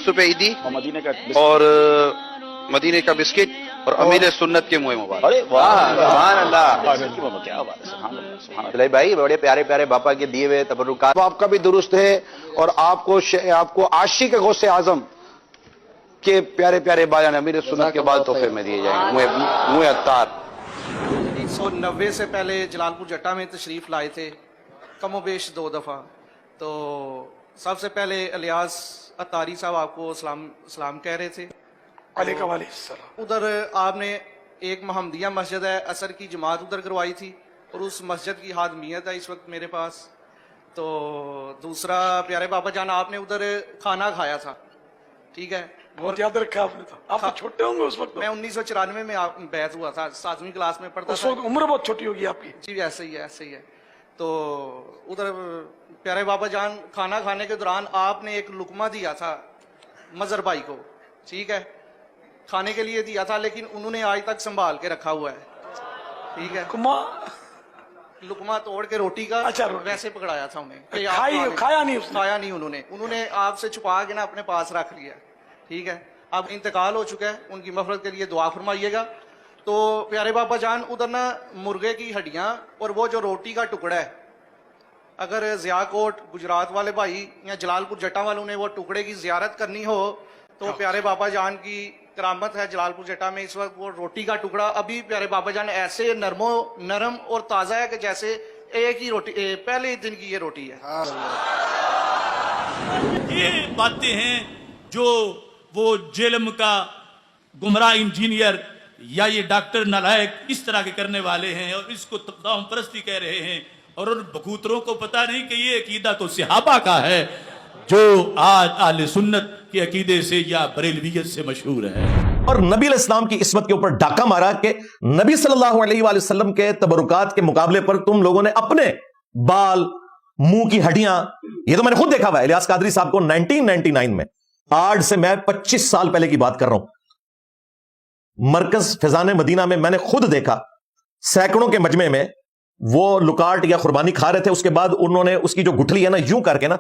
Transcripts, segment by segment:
10 रुपए ईदी और मदीने का और मदीने का बिस्किट और अमीर सुन्नत के मुँह मुबारक। अरे वाह, सुभान अल्लाह, क्या बात है, सुभान अल्लाह, सुभान अल्लाह। चले भाई, बड़े प्यारे प्यारे बापा के दिए हुए तबरुकात आपका भी दुरुस्त है, और आपको आशिक गौसे आजम के प्यारे प्यारे बायान अमीर सुन्नत के बाद तोहफे में दिए जाएंगे। मुँह अत्तार 1990 से पहले जलालपुर जट्टा में तशरीफ़ लाए थे, कमो बेश 2 दफ़ा। तो सबसे पहले इलियास अत्तारी साहब आपको सलाम कह रहे थे। उधर आपने एक महमदिया मस्जिद है, असर की जमात उधर करवाई थी, और उस मस्जिद की हादमियत है इस वक्त मेरे पास। तो दूसरा प्यारे बाबा जान आपने उधर खाना खाया था, ठीक है, बहुत याद रखा आपने। तो आप तो छोटे होंगे उस वक्त। मैं 1994 में बैत हुआ था, 7वीं क्लास में पढ़ता उस था। वक्त उम्र बहुत छोटी होगी आपकी। जी ऐसे ही है, ऐसे ही है। तो उधर प्यारे बाबा जान खाना खाने के दौरान आपने एक लुकमा दिया था मजर भाई को, ठीक है, खाने के लिए दिया था, लेकिन उन्होंने आज तक संभाल के रखा हुआ है, ठीक है। लुकमा तोड़ के रोटी का, अच्छा, रोटी। वैसे पकड़ाया था उन्हें, खाया नहीं उसने। खाया नहीं उन्होंने आपसे छुपा के ना अपने पास रख लिया, ठीक है। अब इंतकाल हो चुका है, उनकी मफरत के लिए दुआ फरमाइएगा। तो प्यारे बाबा जान उधर ना मुर्गे की हड्डियां और वो जो रोटी का टुकड़ा है, अगर ज़ियाकोट गुजरात वाले भाई या जलालपुर जट्टा वालों ने वो टुकड़े की ज़ियारत करनी हो तो प्यारे बाबा जान की करामत है। जलालपुर जट्टा में इस वक्त वो रोटी का टुकड़ा अभी प्यारे बाबा जान ऐसे नरम और ताज़ा है कि जैसे एक ही रोटी पहले दिन की ये रोटी है। ये बातें हैं जो वो जेलम का गुमराह इंजीनियर या ये डॉक्टर नालायक इस तरह के करने वाले हैं और इसको तकदाम परस्ती कह रहे हैं, और उन बकूतरों को पता नहीं कि ये अकीदा तो सहाबा का है जो आज आले सुन्नत के अकीदे से या बरेलवियत से मशहूर है। और नबी अलैहिस्सलाम की इस्मत के ऊपर डाका मारा कि नबी सल्लल्लाहु अलैहि वसल्लम के तबरुकात के मुकाबले पर तुम लोगों ने अपने बाल, मुंह की हड्डियां, ये तो मैंने खुद देखा हुआ है इलियास कादरी साहब को 1999 में, आज से मैं 25 साल पहले की बात कर रहा हूं, मरकज फैजान मदीना में मैंने खुद देखा, सैकड़ों के मजमे में वो लुकाट या कुर्बानी खा रहे थे, उसके बाद उन्होंने उसकी जो गुठली है ना यूं करके ना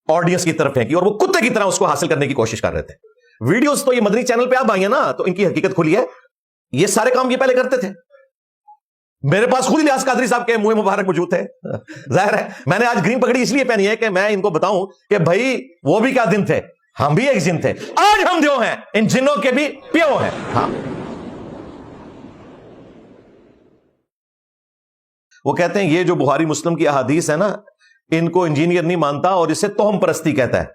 ऑडियंस की तरफ फेंकी और वो कुत्ते की तरह उसको हासिल करने की कोशिश कर रहे थे। वीडियोस तो ये मदनी चैनल पे आप आई है ना, तो इनकी हकीकत खुली है, ये सारे काम ये पहले करते थे। मेरे पास खुद इलियास कादरी साहब के मुंह मुबारक मौजूद थे। जाहिर है मैंने आज ग्रीन पगड़ी इसलिए पहनी है कि मैं इनको बताऊं कि भाई वो भी क्या दिन थे, हम भी एक जिन थे, आज हम जो हैं इन जिनों के भी प्यो हैं। हाँ, वो कहते हैं ये जो बुखारी मुस्लिम की अहादीस है ना, इनको इंजीनियर नहीं मानता और इसे तोहम परस्ती कहता है।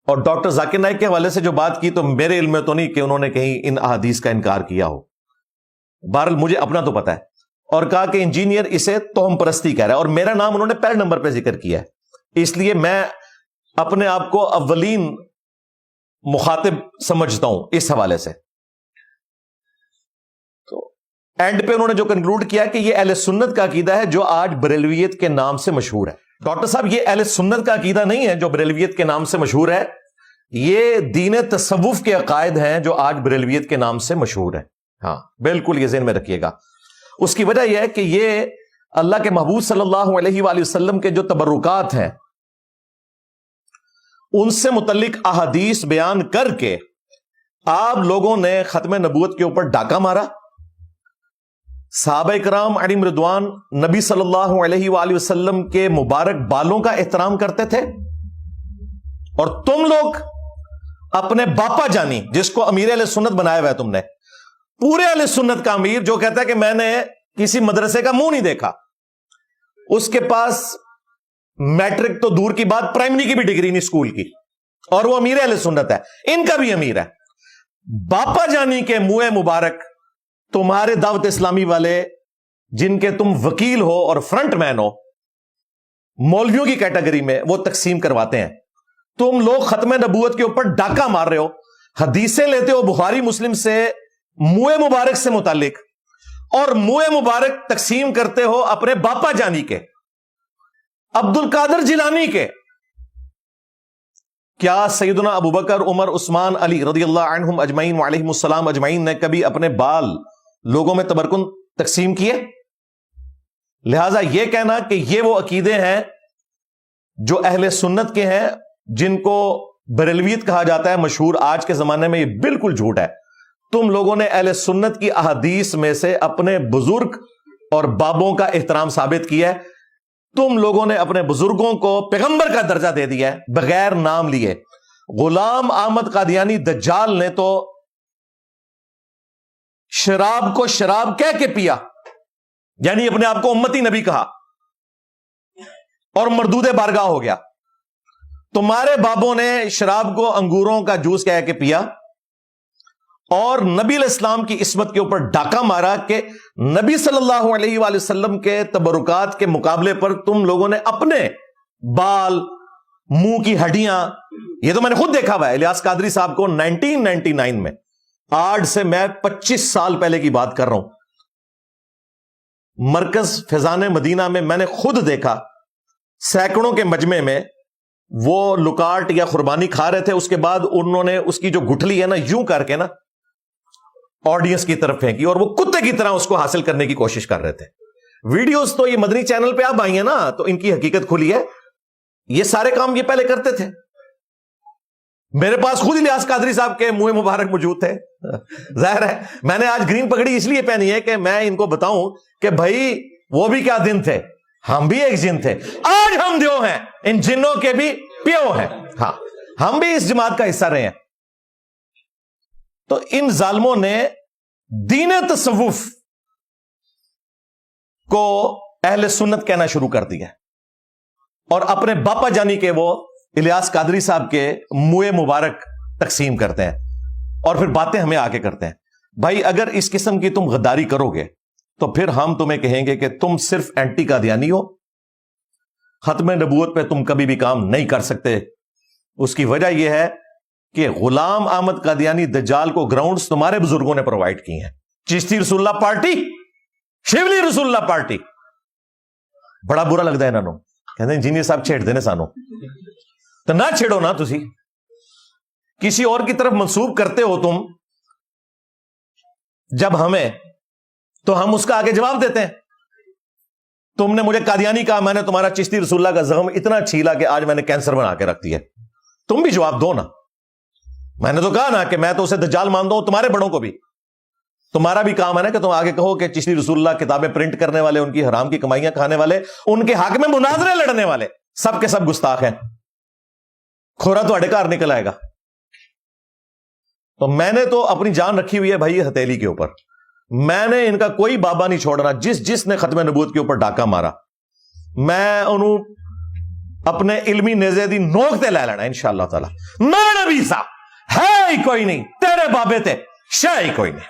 और डॉक्टर जाकिर नाइक के हवाले से जो बात की तो मेरे इल्म में तो नहीं कि उन्होंने कहीं इन अहादीस का इनकार किया हो, बहरहाल मुझे अपना तो पता है, और कहा कि इंजीनियर इसे तोहम परस्ती कह रहा है, और मेरा नाम उन्होंने पहले नंबर पे जिक्र किया है, इसलिए मैं अपने आप को अव्वलीन मुखातिब समझता हूं इस हवाले से। तो एंड पे उन्होंने जो कंक्लूड किया कि ये अहले सुन्नत का अकीदा है जो आज बरेलवियत के नाम से मशहूर है। डॉक्टर साहब, ये अहले सुन्नत का अकीदा नहीं है जो बरेलवियत के नाम से मशहूर है, ये दीन तसव्वुफ के अकायद हैं जो आज बरेलवियत के नाम से मशहूर है। हाँ बिल्कुल, ये ज़हन में रखिएगा। उसकी वजह यह है कि ये अल्लाह के महबूब सल्लल्लाहु अलैहि वसल्लम के जो तबरुकात हैं उनसे मुतल्लिक अहादीस बयान करके आप लोगों ने खत्म नबूवत के ऊपर डाका मारा। सहाबा इकराम अलैहिम रिदवान नबी सल्लल्लाहु अलैहि वसल्लम के मुबारक बालों का एहतराम करते थे, और तुम लोग अपने बापा जानी जिसको अमीर अहले सुन्नत बनाया हुआ है तुमने, पूरे अहले सुन्नत का अमीर जो कहता है कि मैंने किसी मदरसे का मुंह नहीं देखा, उसके पास मैट्रिक तो दूर की बात प्राइमरी की भी डिग्री नहीं स्कूल की, और वो अमीर अहले सुन्नत है, इनका भी अमीर है। बापा जानी के मुंह मुबारक तुम्हारे दावत इस्लामी वाले जिनके तुम वकील हो और फ्रंट मैन हो, मौलवियों की कैटेगरी में वो तकसीम करवाते हैं। तुम लोग खत्म नबूवत के ऊपर डाका मार रहे हो, हदीसें लेते हो बुखारी मुस्लिम से मुंह मुबारक से मुतालिक, और मुंह मुबारक तकसीम करते हो अपने बापा जानी के, अब्दुल कादिर जिलानी के। क्या सैयदना अबू बकर, उमर, उस्मान, अली रदियल्लाहु अन्हुम अजमईन व अलैहिमुस्सलाम अजमईन ने कभी अपने बाल लोगों में तबरकुन तकसीम किए? लिहाजा यह कहना कि ये वो अकीदे हैं जो अहले सुन्नत के हैं जिनको बरेलवियत कहा जाता है मशहूर, आज के जमाने में ये बिल्कुल झूठ है। तुम लोगों ने अहले सुन्नत की अहादीस में से अपने बुजुर्ग और बाबों का एहतराम साबित किया है। तुम लोगों ने अपने बुजुर्गों को पैगंबर का दर्जा दे दिया है बगैर नाम लिए। गुलाम अहमद कादियानी दज्जाल ने तो शराब को शराब कह के पिया, यानी अपने आप को उम्मती नबी कहा, और मरदूदे बारगाह हो गया। तुम्हारे बाबों ने शराब को अंगूरों का जूस कह के पिया और नबी इस्लाम की इस्मत के ऊपर डाका मारा कि नबी सल्लल्लाहु अलैहि वसल्लम के तबरुकात के मुकाबले पर तुम लोगों ने अपने बाल, मुंह की हड्डियां, ये तो मैंने खुद देखा हुआ है। इलियास कादरी साहब को 1999 में, आज से मैं 25 साल पहले की बात कर रहा हूं, मरकज फैजान मदीना में मैंने खुद देखा, सैकड़ों के मजमे में वो लुकाट या कुर्बानी खा रहे थे। उसके बाद उन्होंने उसकी जो गुठली है ना, यूं करके ना ऑडियंस की तरफ फेंकी और वो कुत्ते की तरह उसको हासिल करने की कोशिश कर रहे थे। वीडियोस तो ये मदनी चैनल पे आप आई है ना, तो इनकी हकीकत खुली है। ये सारे काम ये पहले करते थे। मेरे पास खुद इलियास कादरी साहब के मुंह मुबारक मौजूद थे। जाहिर है मैंने आज ग्रीन पगड़ी इसलिए पहनी है कि मैं इनको बताऊं कि भाई वो भी क्या दिन थे, हम भी एक जिन थे, आज हम द्यो हैं, इन जिन्नों के भी प्यो हैं। हाँ, हम भी इस जमात का हिस्सा रहे हैं। तो इन जालिमों ने दीन तसव्वुफ को अहले सुन्नत कहना शुरू कर दिया और अपने बापा जानी के वो इलियास कादरी साहब के मुए मुबारक तकसीम करते हैं और फिर बातें हमें आके करते हैं। भाई अगर इस किस्म की तुम गद्दारी करोगे तो फिर हम तुम्हें कहेंगे कि तुम सिर्फ एंटी कादियानी हो, खत्म नबूवत पे तुम कभी भी काम नहीं कर सकते। उसकी वजह यह है कि गुलाम अहमद कादियानी दज्जाल को ग्राउंड्स तुम्हारे बुजुर्गों ने प्रोवाइड किए हैं। चिश्ती रसूलुल्लाह पार्टी, शिवली रसूलुल्लाह पार्टी, बड़ा बुरा लगता है इन्होंने, कहते इंजीनियर साहब छेड़ देने सानू, तो ना छेड़ो ना, तुसी किसी और की तरफ मंसूब करते हो तुम जब हमें, तो हम उसका आगे जवाब देते हैं। तुमने मुझे कादियानी कहा, मैंने तुम्हारा चिश्ती रसूलुल्लाह का जख्म इतना छीला कि आज मैंने कैंसर बना के रख दिया। तुम भी जवाब दो ना। मैंने तो कहा ना कि मैं तो उसे दज्जाल मानता हूं, तुम्हारे बड़ों को भी। तुम्हारा भी काम है ना कि तुम आगे कहो कि चिश्ती रसूलुल्लाह किताबें प्रिंट करने वाले, उनकी हराम की कमाइयां खाने वाले, उनके हक में मुनाजरे लड़ने वाले सब के सब गुस्ताख हैं। खोरा तो अड़ेकार निकल आएगा। तो मैंने तो अपनी जान रखी हुई है भाई हथेली के ऊपर। मैंने इनका कोई बाबा नहीं छोड़ना। जिसने खत्म नबूवत के ऊपर डाका मारा, मैं उन्होंने अपने इल्मी नेज़े दी नोक ते लै लेना इंशाअल्लाह ताला। मैं नबी सा है ही कोई नहीं, तेरे बाबे ते शाह ही कोई नहीं।